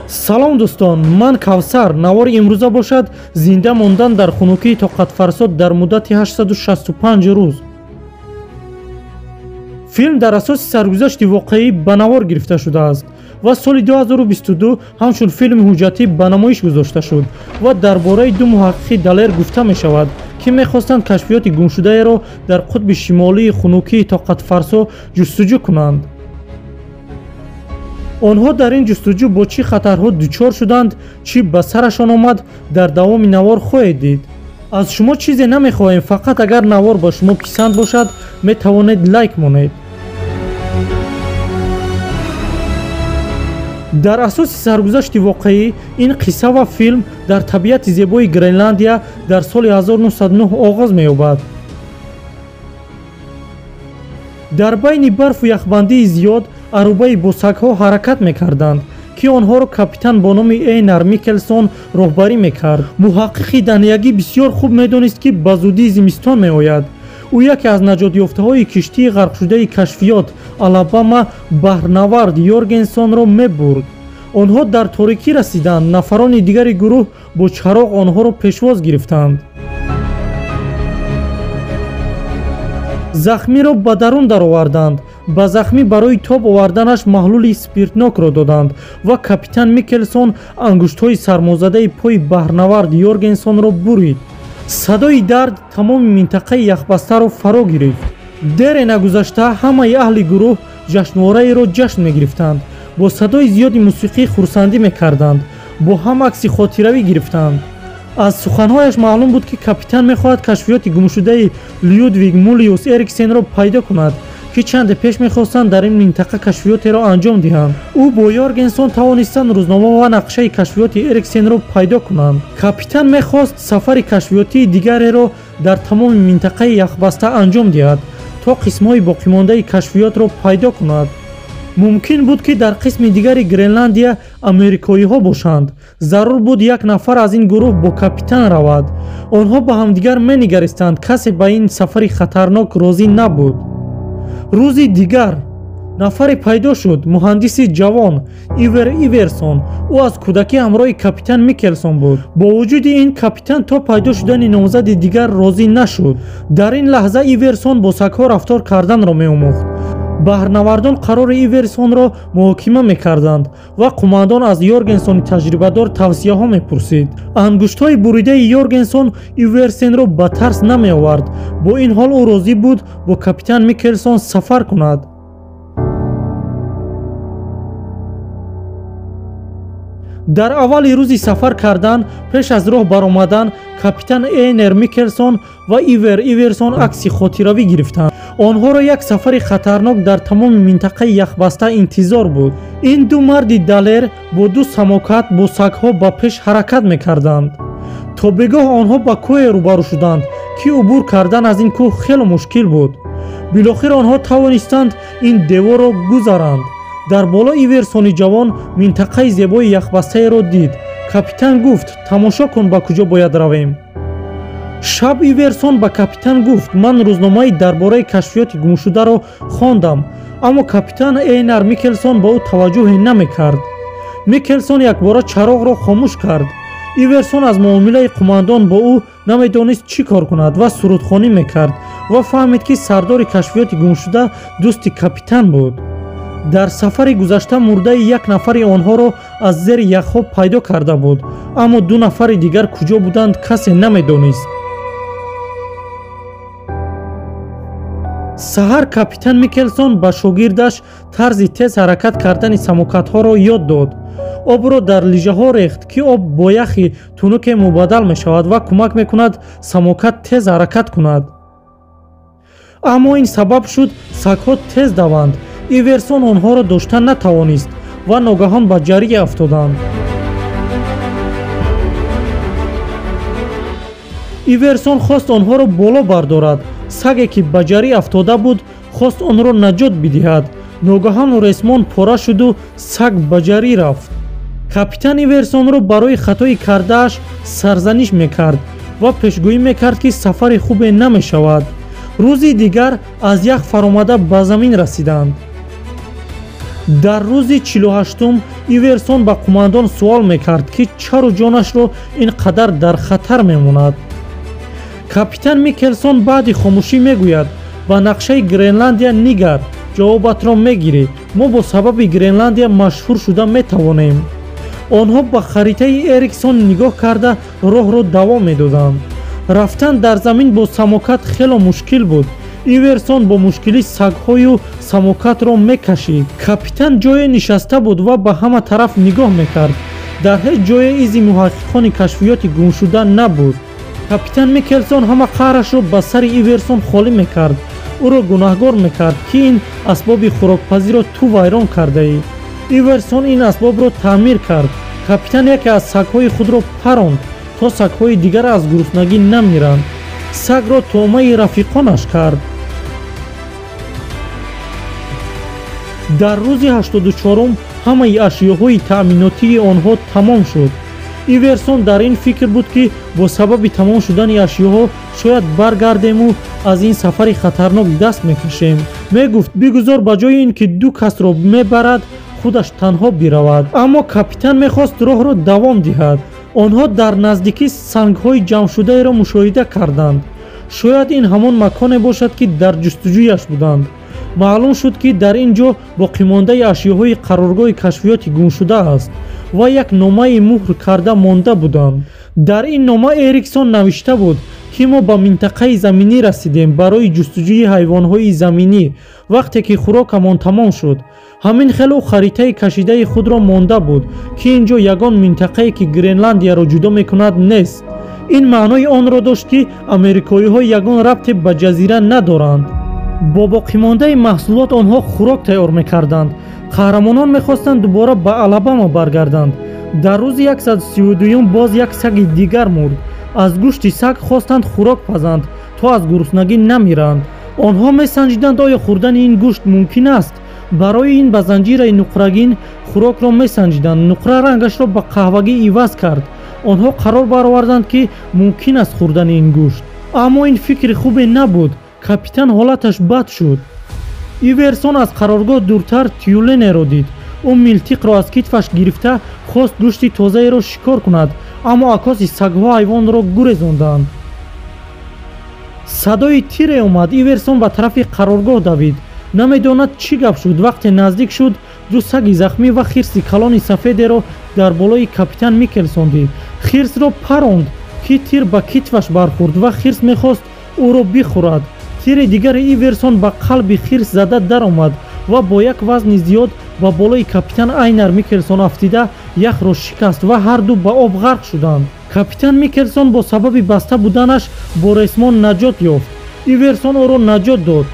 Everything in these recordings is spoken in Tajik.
салом дӯстон, ман Кавсар. Навори имрӯза бошад зинда мондан дар хунукии тоқатфарсо дар муддати 865 рӯз. филм дар асоси саргузашти воқеӣ ба навор гирифта шудааст ва соли 2022 ҳамчун филми ҳуҷҷатӣ ба намоиш гузошта шуд ва дар бораи ду муҳаққиқи далер гуфта мешавад, ки мехостанд кашфиёти гумшудаеро дар қутби шимолии хунукии тоқатфарсо ҷустуҷӯ кунанд. онҳо дар ин ҷустуҷӯ бо чӣ хатарҳо дучор шуданд, чӣ ба сарашон омад, дар давоми навор хоҳед дид. аз шумо чизе намехоҳем, фақат агар навор ба шумо писанд бошад, метавонед лайк монед. дар асоси саргузашти воқеӣ ин қисса ва филм дар табиати зебои Гренландия дар соли 1909 оғоз меёбад. дар байни барфу яхбандии зиёд арӯбаи босагҳо ҳаракат мекарданд, ки онҳоро капитан бо номи Эйнар Микелсон роҳбарӣ мекард. муҳаққиқи даниягӣ бисёр хуб медонист, ки ба зудии зимистон меояд. ӯ яке аз наҷотёфтаҳои киштии ғарқшудаи кашфиёт Алабама баҳрнавард Йоргенсонро мебурд. онҳо дар торикӣ расиданд. нафарони дигари гурӯҳ бо чароғ онҳоро пешвоз гирифтанд. захмиро ба дарун дароварданд. ба захмӣ барои тоб оварданаш маҳлули спиртнокро доданд ва капитан Микелсон ангуштҳои сармозадаи пои баҳрнавард Йоргенсонро бурид. садои дард тамоми минтақаи яхбастаро фаро гирифт. дере нагузашта ҳамаи аҳли гурӯҳ ҷашнвораеро ҷашн мегирифтанд. бо садои зиёди мусиқӣ хурсандӣ мекарданд. бо ҳам акси хотиравӣ гирифтанд. аз суханҳояш маълум буд, ки капитан мехоҳад кашфиёти гумшудаи Людвиг Мулиус Эриксенро пайдо кунад, ки чанде пеш мехостанд дар ин минтақа кашфиётеро анҷом диҳанд. ӯ бо Йоргенсон тавонистанд рӯзнома ва нақшаи кашфиёти Эриксенро пайдо кунанд. капитан мехост сафари кашфиётии дигареро дар тамоми минтақаи яхбаста анҷом диҳад, то қисмҳои боқимондаи кашфиётро пайдо кунад. мумкин буд, ки дар қисми дигари Гренландия америкоиҳо бошанд. зарур буд як нафар аз ин гурӯҳ бо капитан равад. онҳо ба ҳамдигар менигаристанд. касе ба ин сафари хатарнок розӣ набуд. рӯзи дигар нафаре пайдо шуд, муҳандиси ҷавон Ивер Иверсон. ӯ аз кӯдакӣ ҳамроҳи капитан Микелсон буд. бо вуҷуди ин капитан то пайдо шудани номзади дигар розӣ нашуд. дар ин лаҳза Иверсон бо сагҳо рафтор карданро меомӯхт. баҳрнавардон қарори Иверсонро муҳокима мекарданд ва қумандон аз Йоргенсони таҷрибадор тавсияҳо мепурсид. ангуштҳои буридаи Йоргенсон Иверсенро ба тарс намеовард. бо ин ҳол ӯ розӣ буд бо капитан Микелсон сафар кунад. дар аввали рӯзи сафар кардан, пеш аз роҳ баромадан, капитан Эйнер Микелсон ва Ивер Иверсон акси хотиравӣ гирифтанд. онҳоро як сафари хатарнок дар тамоми минтақаи яхбаста интизор буд. ин ду марди далер бо ду самокат бо сагҳо ба пеш ҳаракат мекарданд. то бегоҳ онҳо ба кӯҳе рӯбарӯ шуданд, ки убур кардан аз ин кӯҳ хело мушкил буд. билохир онҳо тавонистанд ин деворро гузаранд. дар боло Иверсони ҷавон минтақаи зебои яхбастаеро дид. капитан гуфт: тамошо кун, ба куҷо бояд равем. шаб Иверсон ба капитан гуфт: ман рӯзномаи дар бораи кашфиёти гумшударо хондам. аммо капитан Эйнар Микелсон ба ӯ таваҷҷӯҳе намекард. Микелсон якбора чароғро хомӯш кард. Иверсон аз муомилаи қумандон бо ӯ намедонист чӣ кор кунад ва сурудхонӣ мекард ва фаҳмид, ки сардори кашфиёти гумшуда дӯсти капитан буд. дар сафари гузашта мурдаи як нафари онҳоро аз зери яхҳо пайдо карда буд, аммо ду нафари дигар куҷо буданд, касе намедонист. саҳар капитан Микелсон ба шогирдаш тарзи тез ҳаракат кардани самокатҳоро ёд дод. обро дар лижаҳо рехт, ки об бо яхи тунуке мубаддал мешавад ва кӯмак мекунад самокат тез ҳаракат кунад. аммо ин сабаб шуд сагҳо тез даванд. Иверсон онҳоро дошта натавонист ва ногаҳон ба ҷарӣ афтоданд. Иверсон хост онҳоро боло бардорад. саге, ки ба ҷарӣ афтода буд, хост онро наҷот бидиҳад. ногаҳон ресмон пора шуду саг ба ҷарӣ рафт. капитан Иверсонро барои хатои кардааш сарзаниш мекард ва пешгӯӣ мекард, ки сафари хубе намешавад. рӯзи дигар аз ях фаромада ба замин расиданд. дар рӯзи 48-ум Иверсон ба қумандон суол мекард ки чаро ҷонашро ин қадар дар хатар мемонад. Капитан Микелсон баъди хомӯшӣ мегӯяд: ба нақшаи Гренландия нигар, ҷавобатро мегирӣ, мо бо сабаби Гренландия машҳур шуда метавонем. онҳо ба харитаи Эриксон нигоҳ карда роҳро давом медоданд. рафтан дар замин бо самокат хело мушкил буд. Иверсон бо мушкилӣ сагҳою самокатро мекашид. Капитан ҷое нишаста буд ва ба ҳама тараф нигоҳ мекард. дар ҳеҷ ҷое изи муҳаққиқони кашфиёти гумшуда набуд. капитан Микелсон ҳама қаҳрашро ба сари Иверсон холӣ мекард. ӯро гунаҳгор мекард ки ин асбоби хӯрокпазиро ту вайрон кардаӣ. Иверсон ин асбобро таъмир кард. капитан яке аз сагҳои худро паронд, то сагҳои дигар аз гуруснагӣ намиранд. сагро тоъмаи рафиқонаш кард. дар рӯзи 84-ум ҳамаи ашёҳои таъминотии онҳо тамом шуд. Иверсон дар ин фикр буд ки бо сабаби тамом шудани ашёҳо шояд баргардему аз ин сафари хатарнок даст мекашем. Мегуфт бигузор ба ҷои ин ки ду касро мебарад, худаш танҳо биравад. аммо капитан мехост роҳро давом диҳад. онҳо дар наздикӣ сангҳои ҷамъшудаеро мушоҳида карданд. шояд ин ҳамон маконе бошад ки дар ҷустуҷӯяш буданд. маълум шуд ки дар ин ҷо боқимондаи ашёҳои қароргоҳи кашфиёти гумшуда аст ва як номаи муҳр карда монда буданд. дар ин нома Эриксон навишта буд ки мо ба минтақаи заминӣ расидем барои ҷустуҷӯи ҳайвонҳои заминӣ вақте ки хӯрокамон тамом шуд. ҳамин хело харитаи кашидаи худро монда буд ки ин ҷо ягон минтақае ки Гренландияро ҷудо мекунад нест. ин маънои онро дошт ки амрикоиҳо ягон рабте ба ҷазира надоранд. бо боқимондаи маҳсулот онҳо хӯрок тайёр мекарданд. қаҳрамонон мехостанд дубора ба Алабама баргарданд. дар рӯзи 132-ум боз як саги дигар мурд. аз гӯшти саг хостанд хӯрок пазанд, то аз гуруснагӣ намиранд. онҳо месанҷиданд оё хӯрдани ин гӯшт мумкин аст. барои ин ба занҷираи нуқрагин хӯрокро месанҷиданд. нуқра рангашро ба қаҳвагӣ иваз кард. онҳо қарор бароварданд ки мумкин аст хӯрдани ин гӯшт. аммо ин фикри хубе набуд. капитан ҳолаташ бад шуд. Иверсон аз қароргоҳ дуртар тюленеро дид. ӯ милтиқро аз китфаш гирифта хост гӯшти тозаеро шикор кунад, аммо акоси сагҳо ҳайвонро гурезонданд. садои тире омад. Иверсон ба тарафи қароргоҳ давид. намедонад чӣ гап шуд. вақте наздик шуд, ду саги захмӣ ва хирси калони сафедеро дар болои капитан Микелсон дид. хирсро паронд ки тир ба китфаш бархӯрд ва хирс мехост ӯро бихӯрад. тири дигари Иверсон ба қалби хирс зада даромад ва бо як вазни зиёд ба болои капитан Айнар Микелсон афтида яхро шикаст ва ҳарду ба об ғарқ шуданд. капитан Микелсон бо сабаби баста буданаш бо ресмон наҷот ёфт. Иверсон ӯро наҷот дод.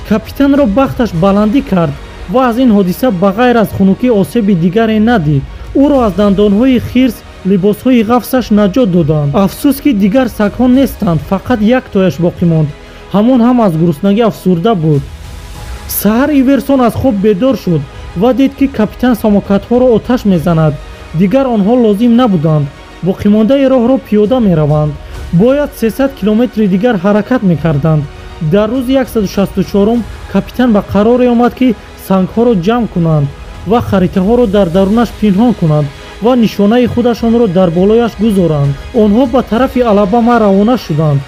капитанро бахташ баландӣ кард ва аз ин ҳодиса ба ғайр аз хунукӣ осеби дигаре надид. ӯро аз дандонҳои хирс либосҳои ғафсаш наҷот доданд. афсӯс ки дигар сагҳо нестанд, фақат як тояш боқӣ монд. ҳамон ҳам аз гуруснагӣ афсурда буд. саҳар Иверсон аз хоб бедор шуд ва дид ки капитан самокатҳоро оташ мезанад. дигар онҳо лозим набуданд. боқимондаи роҳро пиёда мераванд. бояд 300 километри дигар ҳаракат мекарданд. дар рӯзи 164-ум капитан ба қароре омад ки сангҳоро ҷамъ кунанд ва харитаҳоро дар дарунаш пинҳон кунанд ва нишонаи худашонро дар болояш гузоранд. онҳо ба тарафи Алабама равона шуданд.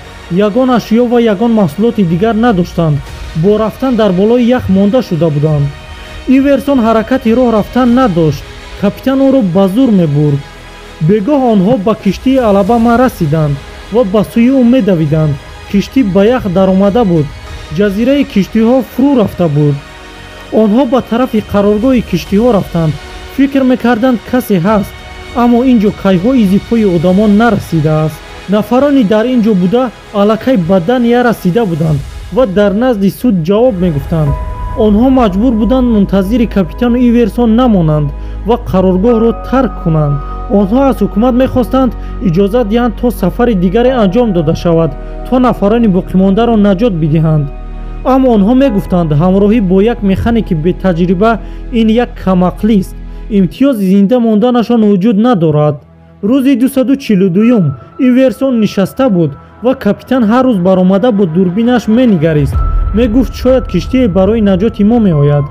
ягон ашё ва ягон маҳсулоти дигар надоштанд. бо рафтан дар болои ях монда шуда буданд. Иверсон ҳаракати роҳ рафтан надошт. капитан ӯро ба зур мебурд. бегоҳ онҳо ба киштии Алабама расиданд ва ба сӯи ӯ медавиданд. киштӣ ба ях даромада буд. ҷазираи киштиҳо фурӯ рафта буд. онҳо ба тарафи қароргоҳи киштиҳо рафтанд. фикр мекарданд касе ҳаст, аммо ин ҷо кайҳо изи пӯи одамон нарасидааст. нафарони дар ин ҷо буда аллакай ба Дания расида буданд ва дар назди суд ҷавоб мегуфтанд. онҳо маҷбур буданд мунтазири капитану Иверсон намонанд ва қароргоҳро тарк кунанд. онҳо аз ҳукумат мехостанд иҷозат диҳанд то сафари дигаре анҷом дода шавад, то нафарони боқимондаро наҷот бидиҳанд. аммо онҳо мегуфтанд ҳамроҳӣ бо як механики бетаҷриба ин як камақлист. имтиёзи зинда монданашон вуҷуд надорад. рӯзи 242-ум Иверсон нишаста буд ва капитан ҳар рӯз баромада бо дурбинаш менигарист. мегуфт шояд киштие барои наҷоти мо меояд.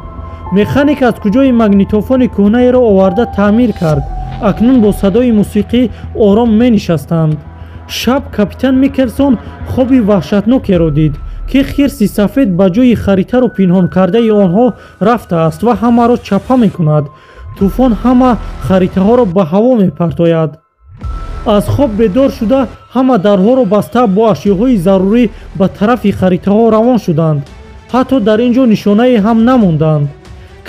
механик аз куҷои магнитофони кӯҳнаеро оварда таъмир кард. акнун бо садои мусиқӣ ором менишастанд. шаб капитан Микелсон хоби ваҳшатнокеро дид ки хирси сафед ба ҷои харитару пинҳонкардаи онҳо рафтааст ва ҳамаро чапа мекунад. тӯфон ҳама харитаҳоро ба ҳаво мепартояд. аз хоб бедор шуда ҳама дарҳоро баста бо ашёҳои зарурӣ ба тарафи харитаҳо равон шуданд. ҳатто дар ин ҷо нишонае ҳам намонданд.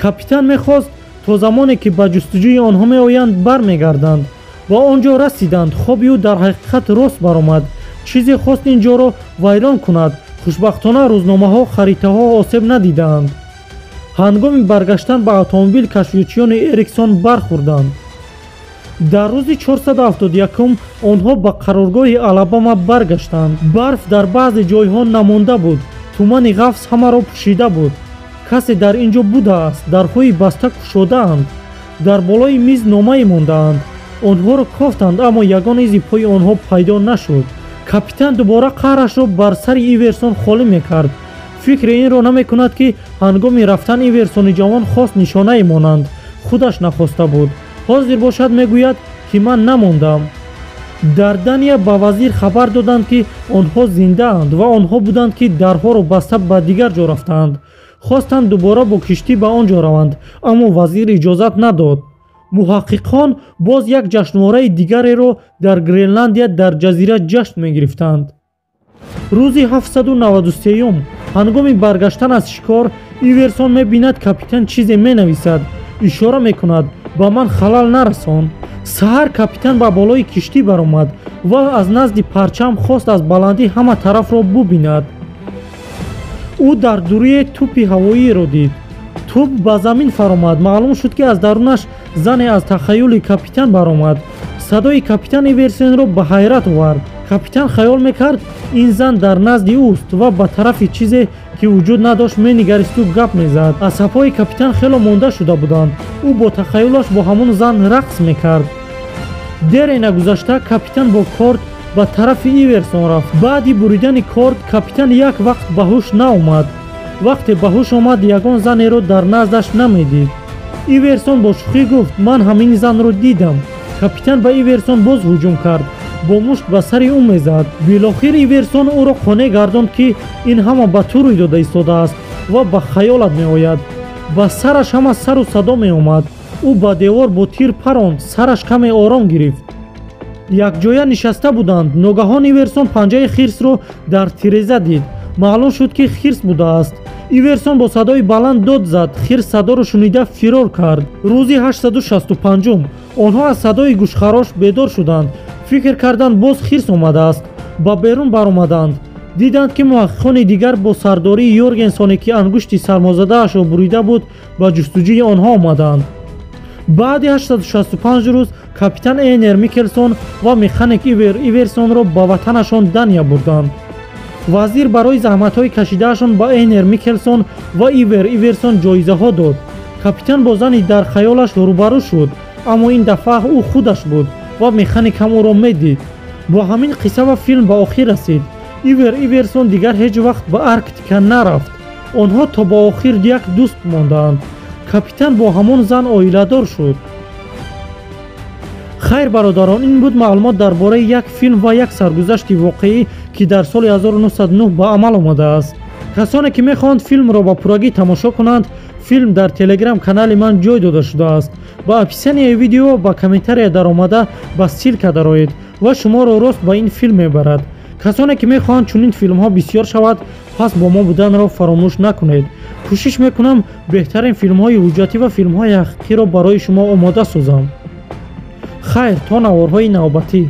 капитан мехост то замоне ки ба ҷустуҷӯи онҳо меоянд бармегарданд. ба он ҷо расиданд. хоби ӯ дар ҳақиқат рост баромад. чизе хост ин ҷоро вайрон кунад. хушбахтона рӯзномаҳо харитаҳо осеб надидаанд. ҳангоми баргаштан ба автомобил кашфиёчиёни Эриксон бархӯрданд. дар рӯзи 471 онҳо ба қароргоҳи Алабама баргаштанд. барф дар баъзе ҷойҳо намонда буд. тумани ғафс ҳамаро пӯшида буд. касе дар ин ҷо будааст. дарҳои баста кушодаанд. дар болои миз номае мондаанд. онҳоро кофтанд, аммо ягон изи пои онҳо пайдо нашуд. капитан дубора қаҳрашро бар сари Иверсон холӣ мекард. фикри инро намекунад ки ҳангоми рафтан Иверсони ҷавон хост нишонае монанд. худаш нахоста буд. ҳозир бошад мегӯяд ки ман намондам. дар Дания ба вазир хабар доданд ки онҳо зиндаанд ва онҳо буданд ки дарҳоро баста ба дигар ҷо рафтаанд. хостанд дубора бо киштӣ ба он ҷо раванд, аммо вазир иҷозат надод. муҳаққиқон боз як ҷашнвораи дигареро дар Гренландия дар ҷазира ҷашн мегирифтанд. рӯзи 793 ҳангоми баргаштан аз шикор Иверсон мебинад капитан чизе менависад. ишора мекунад ба ман халал нарасон. саҳар капитан ба болои киштӣ баромад ва аз назди парчам хост аз баландӣ ҳама тарафро бубинад. ӯ дар дурие тӯпи ҳавоиеро дид. тӯп ба замин фаромад. маълум шуд ки аз дарунаш зане аз тахаюли капитан баромад. садои капитан Иверсонро ба ҳайрат овард. капитан хаёл мекард ин зан дар назди ӯст ва ба тарафи чизе ки вуҷуд надошт менигаристу гап мезад. асабҳои капитан хело монда шуда буданд. ӯ бо тахаюлаш бо ҳамон зан рақс мекард. дере нагузашта капитан бо корд ба тарафи Иверсон рафт. баъди буридани корд капитан як вақт ба ҳуш наомад. вақте ба ҳуш омад ягон занеро дар наздаш намедид. Иверсон бо шӯхӣ гуфт ман ҳамин занро дидам. капитан ба Иверсон боз ҳуҷум кард. бо мушт ба сари ӯ мезад. билохир Иверсон ӯро қонеъ гардонд ки ин ҳама ба ту рӯй дода истодааст ва ба хаёлат меояд. ба сараш ҳама сару садо меомад. ӯ ба девор бо тир паронд. сараш каме ором гирифт. якҷоя нишаста буданд. ногаҳон Иверсон панҷаи хирсро дар тиреза дид. маълум шуд ки хирс будааст. Иверсон бо садои баланд дод зад. хирс садоро шунида фирор кард. рӯзи 865 онҳо аз садои гӯшхарош бедор шуданд. фикр карданд боз хирс омадааст. ба берун баромаданд. диданд ки муҳаққиқони дигар бо сардории Йоргенсоне ки ангушти сармозадаашро бурида буд ба ҷустуҷӯи онҳо омаданд. баъди 865 рӯз капитан Эйнер Микелсон ва механик Ивер Иверсонро ба ватанашон Дания бурданд. вазир барои заҳматҳои кашидаашон ба Эйнер Микелсон ва Ивер Иверсон ҷоизаҳо дод. капитан бо зани дар хаёлаш рӯбарӯ шуд, аммо ин дафъа ӯ худаш буд ва механик ҳам ӯро медид. бо ҳамин қисса ва филм ба охир расид. Ивер Иверсон дигар ҳеҷ вақт ба Арктика нарафт. онҳо то ба охир як дӯст мондаанд. капитан бо ҳамон зан оиладор шуд. хайр бародарон, ин буд маълумот дар бораи як филм ва як саргузашти воқеӣ ки дар соли 1909 ба амал омадааст. касоне ки мехоҳанд филмро ба пуррагӣ тамошо кунанд, филм дар телеграм канали ман ҷой дода шудааст. ба описанияи видео ба комментария даромада ба ссилка дароед ва шуморо рост ба ин филм мебарад. касоне ки мехоҳанд чунин филмҳо бисёр шавад, пас бо мо буданро фаромӯш накунед. кӯшиш мекунам беҳтарин филмҳои ҳуҷҷатӣ ва филмҳои ҳақиқиро барои шумо омода созам. хайр, то наворҳои навбатӣ.